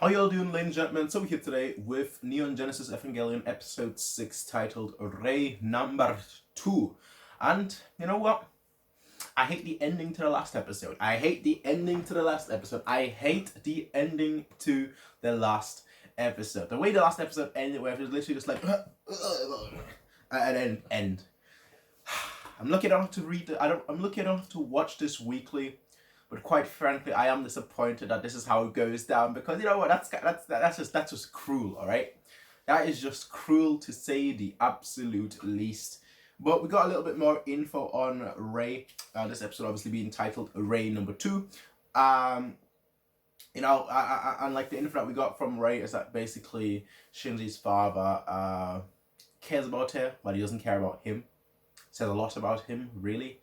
How y'all doing, ladies and gentlemen? So we're here today with Neon Genesis Evangelion episode 6 titled Rei number 2. And you know what? I hate the ending to the last episode. I hate the ending to the last episode. The way the last episode ended, where it was literally just like and then end. I'm lucky enough to read it. I'm lucky enough to watch this weekly, but quite frankly, I am disappointed that this is how it goes down, because you know what? That's just cruel. All right, that is just cruel to say the absolute least. But we got a little bit more info on Rei. This episode obviously being titled Rei number 2. And like the info that we got from Rei is that basically Shinji's father cares about her, but he doesn't care about him. Says a lot about him, really.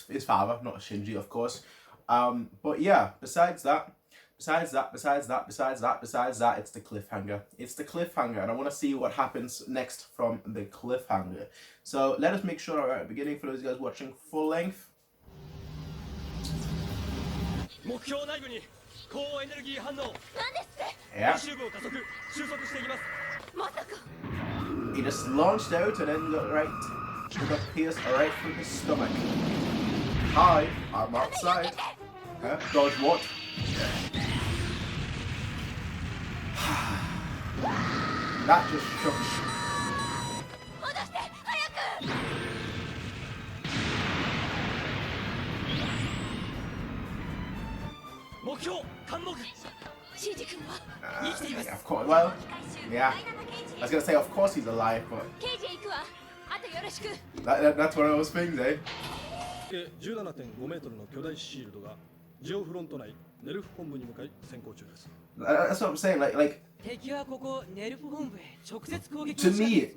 His father, not Shinji, of course. But yeah, besides that, it's the cliffhanger. It's the cliffhanger, and I want to see what happens next from the cliffhanger. So let us make sure we're at the beginning for those of you guys watching full length. Yeah. He just launched out and then got pierced right through his stomach. Hi, I'm outside. Dodge what? That just shook. Yeah, of course. Well, yeah. I was gonna say, of course he's alive, but that's one of those things, eh? 17.5 メートルの巨大シールドがジオフロント内ネルフ本部に向かい先行中です。 That's what I'm saying. Like. 敵はここネルフ本部へ直接攻撃 To me,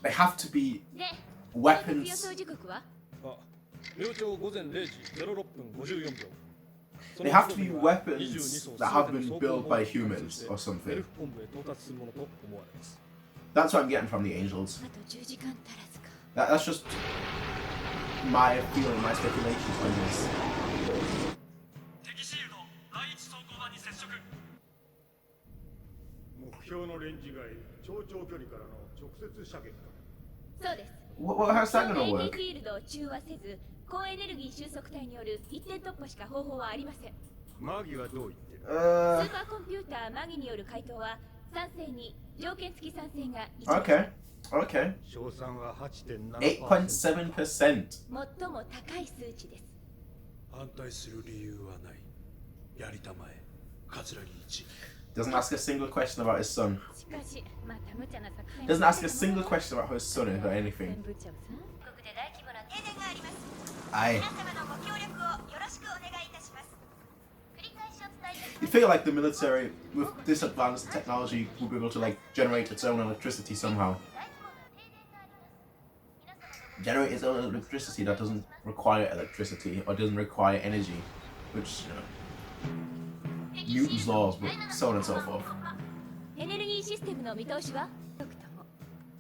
they have to be weapons. あ、明朝午前0時06分54秒。 They have to be weapons that have been built by humans or something. That's what I'm getting from the angels. That's just my feeling, my speculation on this. How's that gonna work? 高エネルギー収束体による一点突破しか方法はありません。マギはどう言ってる？スーパーコンピューターマギによる回答は賛成に条件付き賛成が一番。Okay. 賞賛は 8.7%。8.7%. 最も高い数値です。反対する理由はない。やりたまえ。桂木一。 Doesn't ask a single question about his son. しかし、また無茶な作戦。 Doesn't ask a single question about his son or anything. ここで大規模な停電があります。 I 皆様のご協力をよろしくお願いいたします。繰り返しお伝えいたしま You す。 feel like the military, with this advanced technology, would be able to like generate its own electricity somehow. Generate its own electricity that doesn't require electricity or doesn't require energy, which Newton's laws, but so on and so forth. エネルギーシステムの見通しは？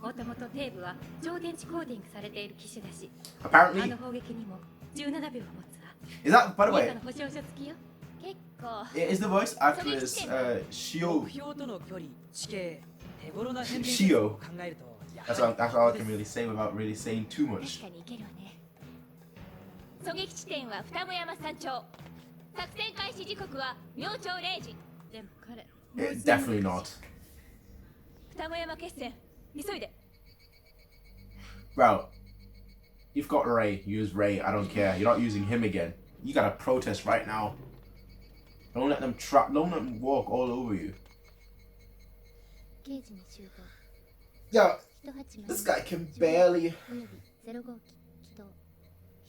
もともとテーブは超電池コーティングされている機種だし、 Apparently, あの砲撃にも17秒は持つわ。 is that, by the ミ way, カの保証書付きよ。結構。 is the voice actress 目 Shio? 標との距離、地形、手頃な変電 Shio. を考えると、 That's all I can really say without really saying too 確 much. かにいけるわね。狙撃地点は双子山山頂。作戦開始時刻は明朝0時。でも彼、 Definitely not. 双子山決戦、急いで。 Bro, you've got Ray. Use Ray. I don't care. You're not using him again. You gotta protest right now. Don't let them Don't let them walk all over you. Yo, this guy can barely.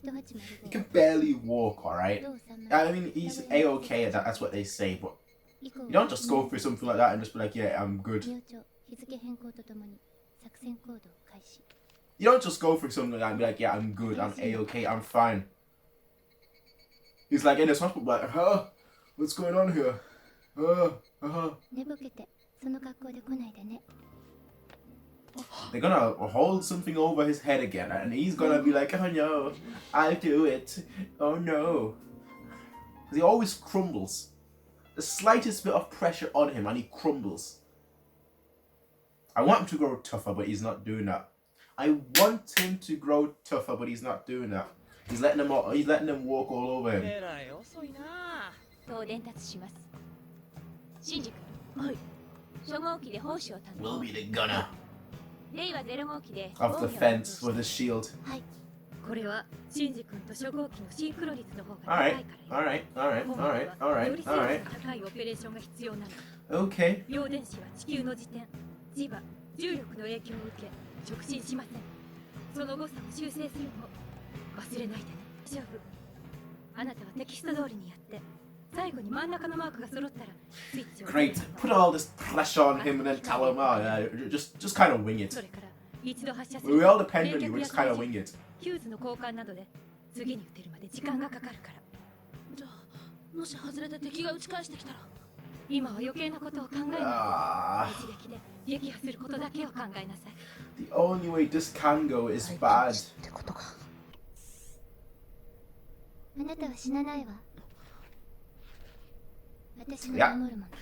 He can barely walk. All right. I mean, he's a-okay. That's what they say. But you don't just go through something like that and just be like, yeah, I'm good. You don't just go through something like that and be like, yeah, I'm good, I'm a-okay, I'm fine. He's like in his hospital, like, huh? What's going on here? They're gonna hold something over his head again, and he's gonna be like, oh no, I'll do it. Oh no. Because he always crumbles. the slightest bit of pressure on him and he crumbles. I want him to grow tougher, but he's not doing that. I want him to grow tougher, but he's not doing that. He's letting them walk all over him. えらい遅いな。と伝達します。シンジ君。はい。初号機で砲手を担 We'll 当。 be the gunner 令和0号機で of the fence with a shield. はい。これはシンジ君と初号機のシンクロ率の方が高い Alright, からよ。 alright, alright, alright, より alright, 精度の alright. 高いオペレーションが必要なの。 Okay. 両電子は地球の自転、磁場、重力の影響を受け直進しません。その誤差を修正するのを忘れないでね。勝負。あなたはテキスト通りにやって、最後に真ん中のマークが揃ったらスイッチを。 Great. Put all this pressure on him and then tell him, just kind of wing it. それから一度発射する。 We all depend on you. We just kind of wing it. ヒューズの交換などで次に撃てるまで時間がかかるから。じゃあもし外れて敵が撃ち返してきたら。今は余計なことを考えない。 Ah, 一撃で撃破することだけを考えなさい。 the only way this can go is bad. ってことか。あなたは死なないわ。私が が守るもの。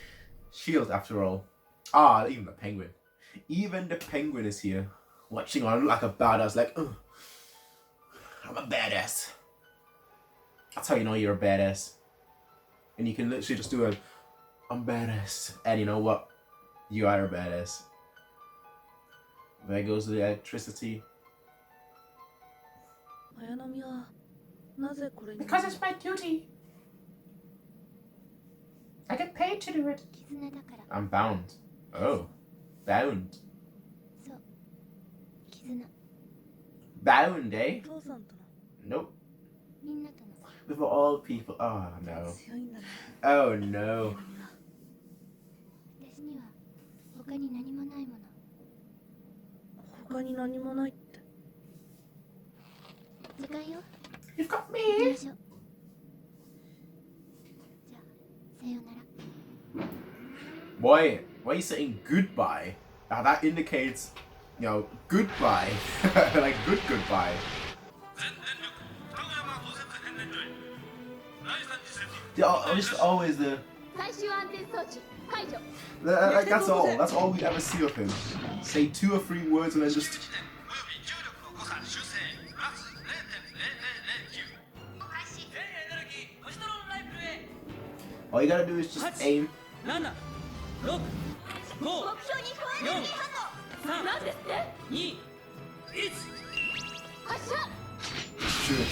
Shield, after all. Ah, even the penguin. Even the penguin is here, watching on like a badass. Like, ugh, I'm a badass. That's how you know you're a badass. And you can literally just do a, I'm badass. And you know what? You are a badass. There goes the electricity. 綾波はなぜこれに。 Because it's my duty. I get paid to do it. 絆だから。 I'm bound. Oh, bound. そう。絆。 Bound, eh? お父さんとの Nope. みんなとの。 With all people. Oh no. 強いんだね。 Oh no. 私には他に何もないもの。他に何もないって。時間よ。 You've got 行き me. ましょう。じゃあ、さようなら。 Boy, why are you saying goodbye? Now that indicates, you know, goodbye. Like good goodbye. Just always the. 最終安全装置解除。 Like, that's all. That's all we ever see of him. Say 2 or 3 words and then just. All you gotta do is just aim. 7、6、5、目標に超える反応。なんですって？ 2、1。発射。 Shoot.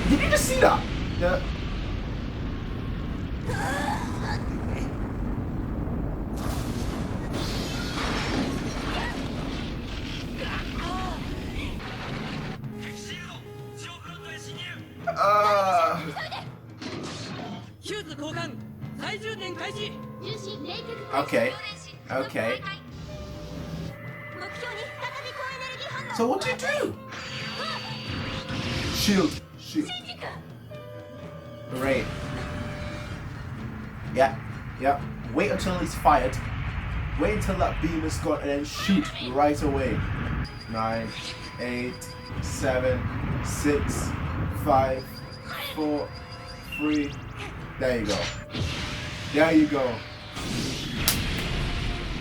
Did you just see that? Yeah. Uh, ヒューズ交換再充電開始。重心冷却 Okay. Okay. 目標に再び高エネルギー反応。 So what do you do? Shield. Shoot. Great. Yeah. Yeah. Wait until he's fired. Wait until that beam is gone and then shoot right away. 9, 8, 7, 6, 5, 4, 3. There you go. There you go.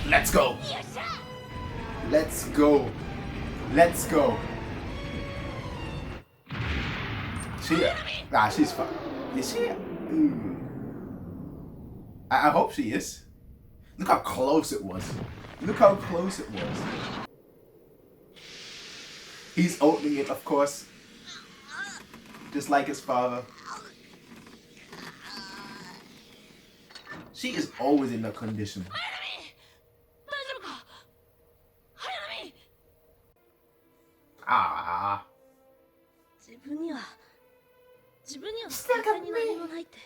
Let's go. Let's go. Let's go. She's fine. Is she? I hope she is. Look how close it was. Look how close it was. He's opening it, of course. Just like his father. She is always in that condition. 大丈夫か？綾波。 Ah. 自分には他に何もないって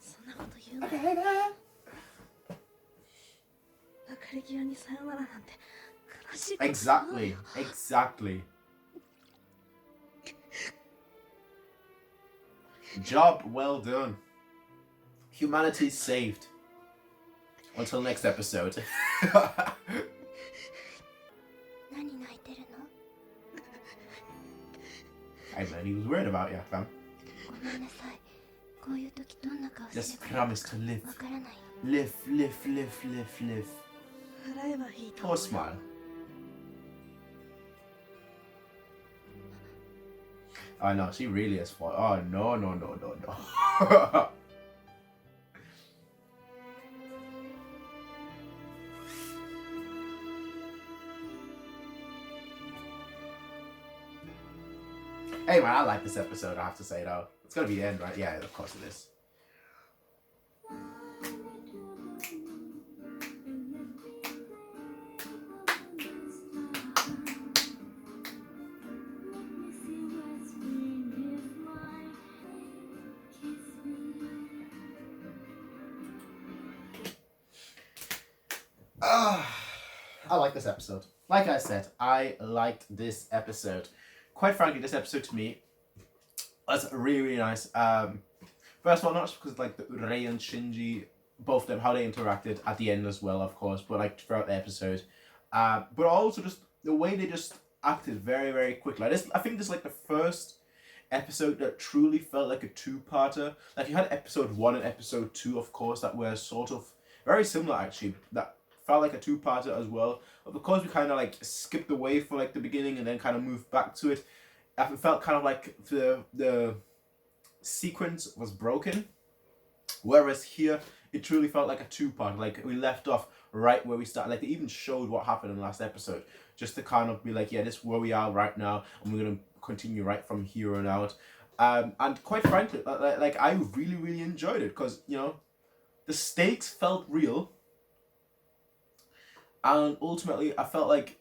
そんなこと言うの。別れ際にさよならなんて悲しいこと。 Exactly. Exactly. Job well done. Humanity's saved. Until next episode. 何泣いてるの？ Hey man, he was worried about you, fam. ごめんなさい。こういう時どんな顔すれ Just ばいい promise to live. かわからないよ。 Live, live, live, live, live. 払えばいいと Or 思うよ。 smile. Oh no, she really is for. Oh no, no, no, no, no. Hey man, I like this episode, I have to say though. It's gonna be the end, right? Yeah, of course it is. I like this episode. Like I said, I liked this episode. Quite frankly, this episode to me was really, really nice. First of all, not just because like the Rei and Shinji, both of them, how they interacted at the end as well, of course, but like throughout the episode. But also just the way they just acted very, very quickly. Like this, I think this is like the first episode that truly felt like a two-parter. Like you had episode 1 and episode 2, of course, that were sort of very similar actually. That felt like a two-parter as well. But because we kind of like skipped away for like the beginning and then kind of moved back to it, I felt kind of like the sequence was broken. Whereas here, it truly felt like a two-part. Like we left off right where we started. Like they even showed what happened in the last episode, just to kind of be like, yeah, this is where we are right now, and we're gonna continue right from here on out. And quite frankly, like I really, really enjoyed it because you know, the stakes felt real, and ultimately, I felt like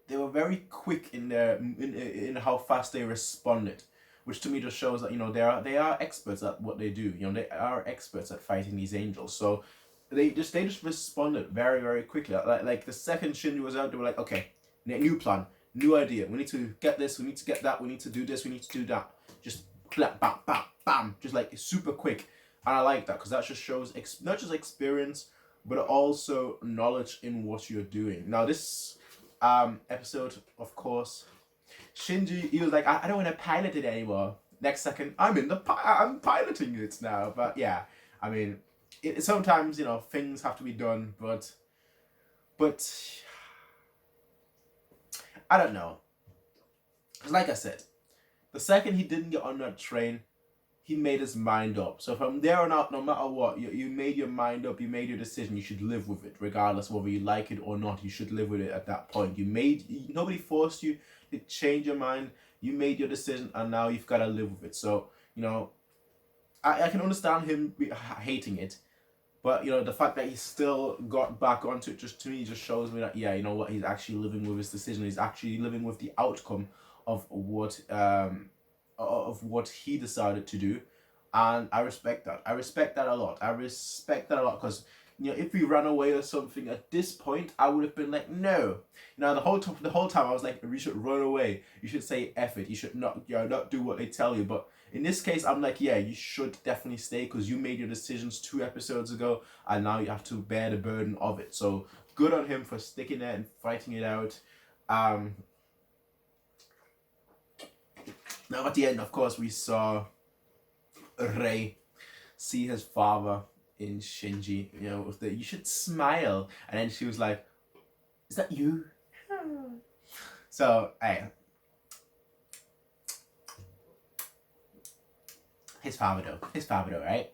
they were very quick in their in how fast they responded, which to me just shows that you know they are experts at what they do. You know, they are experts at fighting these angels. So they just responded very, very quickly. Like the second Shinji was out, they were like, okay, new plan, new idea. We need to get this. We need to get that. We need to do this. We need to do that. Just bam, bam, bam, bam. Just like super quick. And I like that because that just shows not just experience, but also knowledge in what you're doing. Now this episode, of course, Shinji, he was like, I don't want to pilot it anymore. Next second, I'm piloting it now. But yeah, I mean, sometimes you know things have to be done, but I don't know. Because like I said, the second he didn't get on that train, he made his mind up. So from there on out, no matter what, you made your mind up, you made your decision, you should live with it. Regardless of whether you like it or not, you should live with it at that point. Nobody forced you to change your mind. You made your decision and now you've got to live with it. So, you know, I can understand him hating it. But, you know, the fact that he still got back onto it just to me just shows me that, yeah, you know what, he's actually living with his decision. He's actually living with the outcome of what he decided to do, and I respect that. I respect that a lot. Because you know, if we ran away or something at this point, I would have been like, no. You know, the whole time I was like, we should run away. You should say F it. You should not do what they tell you. But in this case, I'm like, yeah, you should definitely stay because you made your decisions 2 episodes ago, and now you have to bear the burden of it. So good on him for sticking there and fighting it out. Now at the end, of course, we saw Rei see his father in Shinji, you know, with the, you should smile. And then she was like, is that you? So, hey. His father though, right?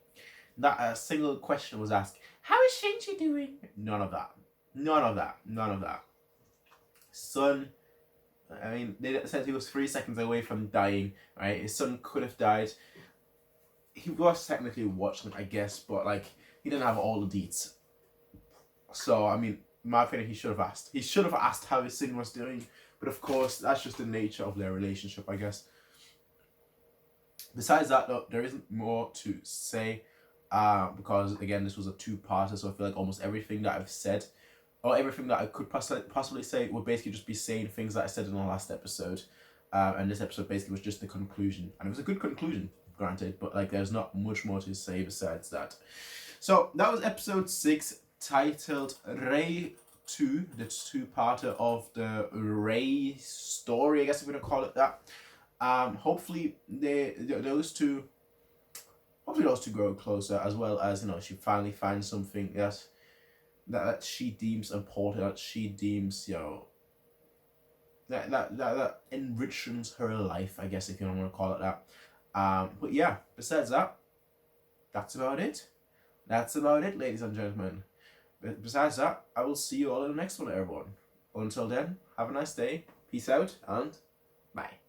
Not a single question was asked, how is Shinji doing? None of that. Son, I mean, they said he was 3 seconds away from dying, right? His son could have died. He was technically watching, I guess, but like he didn't have all the deets. So I mean, in my opinion, he should have asked. He should have asked how his son was doing. But of course, that's just the nature of their relationship, I guess. Besides that, though, there isn't more to say because again, this was a 2-parter, so I feel like almost everything that I've said, or everything that I could possibly say, would basically just be saying things that I said in the last episode. And this episode basically was just the conclusion. And it was a good conclusion, granted, but like there's not much more to say besides that. So that was episode 6, titled Rei 2, the 2-parter of the Rei story, I guess if we're going to call it that. Hopefully those two grow closer, as well as, you know, she finally finds something that she deems important, that she deems, you know, that enriches her life, I guess, if you don't want to call it that. But yeah, besides that, that's about it. That's about it, ladies and gentlemen. But besides that, I will see you all in the next one, everyone. Until then, have a nice day. Peace out and bye.